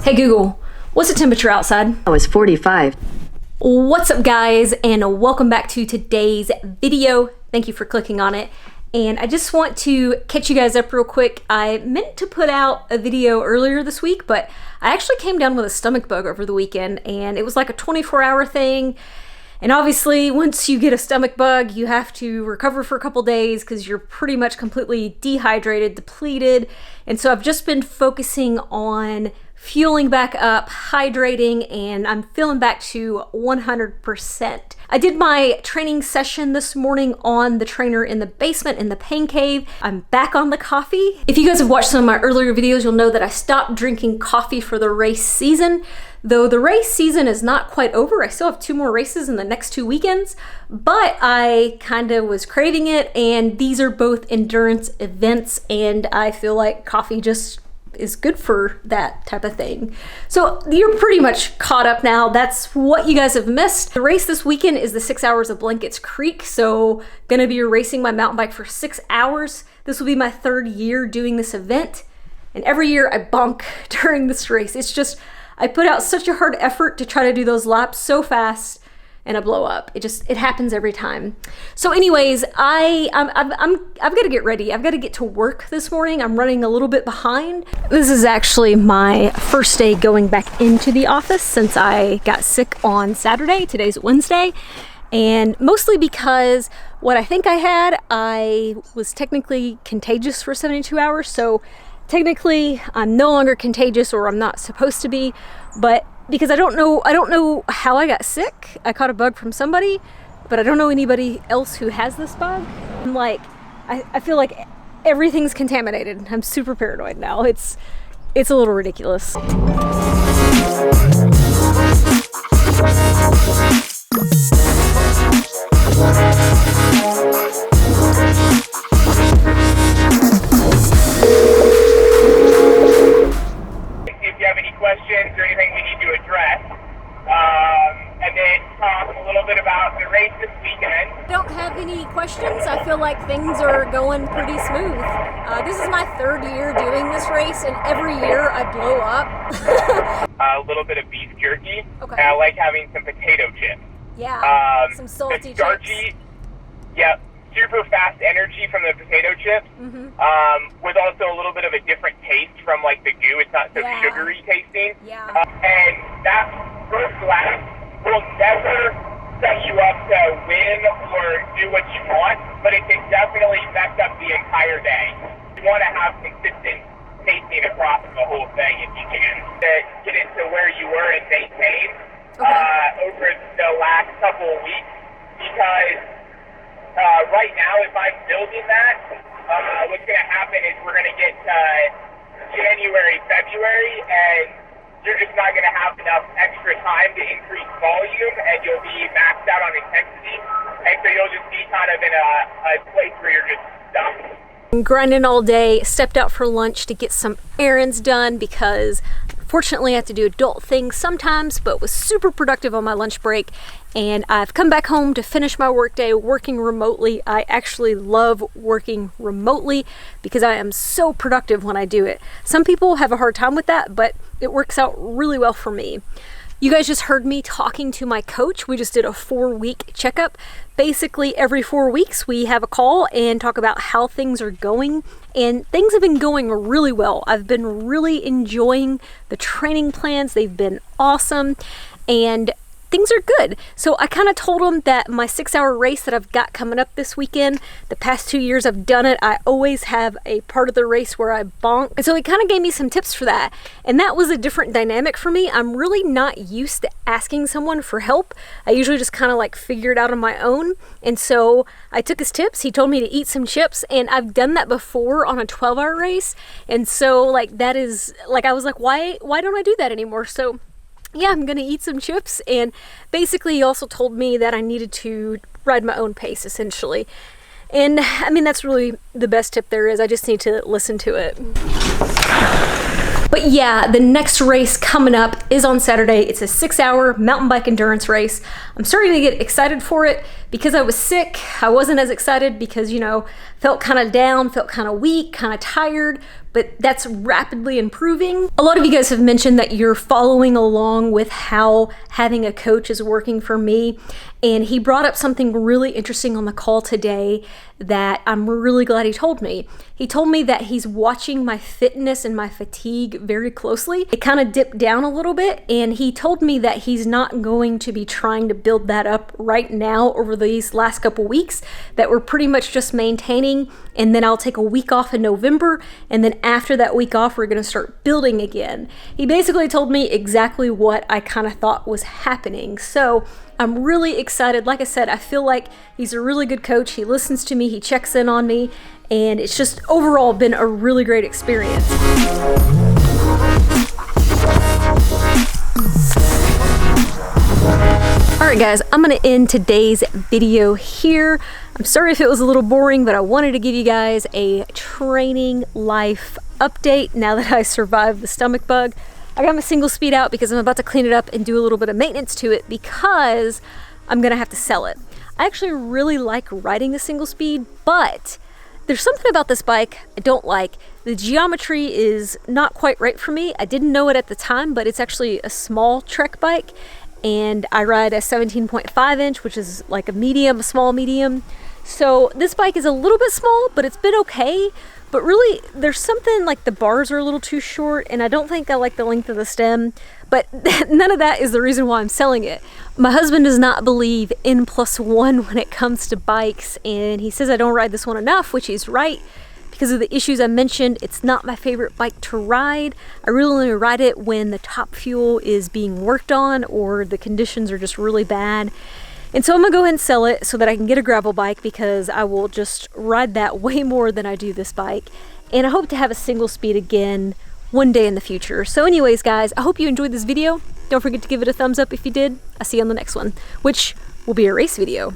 Hey Google, what's the temperature outside? Oh, it's 45. What's up guys, and welcome back to today's video. Thank you for clicking on it. And I just want to catch you guys up real quick. I meant to put out a video earlier this week, but I actually came down with a stomach bug over the weekend, and it was like a 24-hour thing. And obviously, once you get a stomach bug, you have to recover for a couple days because you're pretty much completely dehydrated, depleted. And so I've just been focusing on fueling back up, hydrating, and I'm feeling back to 100%. I did my training session this morning on the trainer in the basement in the pain cave. I'm back on the coffee. If you guys have watched some of my earlier videos, you'll know that I stopped drinking coffee for the race season. Though the race season is not quite over, I still have 2 more races in the next 2 weekends, but I kind of was craving it, and these are both endurance events, and I feel like coffee just is good for that type of thing. So you're pretty much caught up now. That's what you guys have missed. The race this weekend is the 6 hours of Blankets Creek. So gonna be racing my mountain bike for 6 hours. This will be my 3rd year doing this event. And every year I bonk during this race. It's just, I put out such a hard effort to try to do those laps so fast, and I blow up. It happens every time. So anyways, I've got to get ready. I've got to get to work this morning. I'm running a little bit behind. This is actually my first day going back into the office since I got sick on Saturday. Today's Wednesday. And mostly because what I think I was technically contagious for 72 hours. So technically I'm no longer contagious, or I'm not supposed to be, but because I don't know how I got sick. I caught a bug from somebody, but I don't know anybody else who has this bug. I'm like, I feel like everything's contaminated. I'm super paranoid now. It's a little ridiculous. Questions or anything we need to address, and then talk a little bit about the race this weekend. I don't have any questions. I feel like things are going pretty smooth. This is my 3rd year doing this race, and every year I blow up. A little bit of beef jerky, okay. And I like having some potato chips. Yeah, some salty it's starchy, chips. Yep, super fast energy from the potato chips, with also a little bit of a different taste from like the goo. It's not so sugary tasting. Yeah. And that first lap will never set you up to win or do what you want, but it can definitely mess up the entire day. You want to have consistent tasting across the whole thing if you can. To get into where you were and maintain over the last couple of weeks, because right now, if I'm building that, what's going to happen is we're going to get January, February, and you're just not going to have enough extra time to increase volume, and you'll be maxed out on intensity, and so you'll just be kind of in a place where you're just stuck. Grinding all day, stepped out for lunch to get some errands done because fortunately I have to do adult things sometimes, but was super productive on my lunch break. And I've come back home to finish my workday working remotely. I actually love working remotely because I am so productive when I do it. Some people have a hard time with that, but it works out really well for me. You guys just heard me talking to my coach. We just did a 4-week checkup. Basically, every 4 weeks we have a call and talk about how things are going. And things have been going really well. I've been really enjoying the training plans. They've been awesome. And things are good. So I kind of told him that my 6-hour race that I've got coming up this weekend, the past 2 years I've done it, I always have a part of the race where I bonk. And so he kind of gave me some tips for that. And that was a different dynamic for me. I'm really not used to asking someone for help. I usually just kind of like figure it out on my own. And so I took his tips. He told me to eat some chips, and I've done that before on a 12-hour race. And so like that is like, I was like, why don't I do that anymore? So yeah, I'm gonna eat some chips. And basically he also told me that I needed to ride my own pace, essentially. And I mean, that's really the best tip there is. I just need to listen to it. But yeah, the next race coming up is on Saturday. It's a 6-hour mountain bike endurance race. I'm starting to get excited for it. Because I was sick, I wasn't as excited because, you know, felt kind of down, felt kind of weak, kind of tired, but that's rapidly improving. A lot of you guys have mentioned that you're following along with how having a coach is working for me. And he brought up something really interesting on the call today that I'm really glad he told me. He told me that he's watching my fitness and my fatigue very closely. It kind of dipped down a little bit, and he told me that he's not going to be trying to build that up right now over these last couple weeks, that we're pretty much just maintaining, and then I'll take a week off in November, and then after that week off, we're gonna start building again. He basically told me exactly what I kind of thought was happening. So I'm really excited. Like I said, I feel like he's a really good coach. He listens to me, he checks in on me, and it's just overall been a really great experience. Alright guys, I'm going to end today's video here. I'm sorry if it was a little boring, but I wanted to give you guys a training life update now that I survived the stomach bug. I got my single speed out because I'm about to clean it up and do a little bit of maintenance to it because I'm going to have to sell it. I actually really like riding the single speed, but there's something about this bike I don't like. The geometry is not quite right for me. I didn't know it at the time, but it's actually a small trek bike, and I ride a 17.5 inch, which is like a medium, a small medium. So this bike is a little bit small, but it's been okay. But really, there's something like the bars are a little too short, and I don't think I like the length of the stem, but none of that is the reason why I'm selling it. My husband does not believe N+1 when it comes to bikes, and he says I don't ride this one enough, which he's right. Because of the issues I mentioned, it's not my favorite bike to ride. I really only ride it when the top fuel is being worked on or the conditions are just really bad. And so I'm gonna go ahead and sell it so that I can get a gravel bike, because I will just ride that way more than I do this bike. And I hope to have a single speed again one day in the future. So anyways guys, I hope you enjoyed this video. Don't forget to give it a thumbs up if you did. I'll see you on the next one, which will be a race video.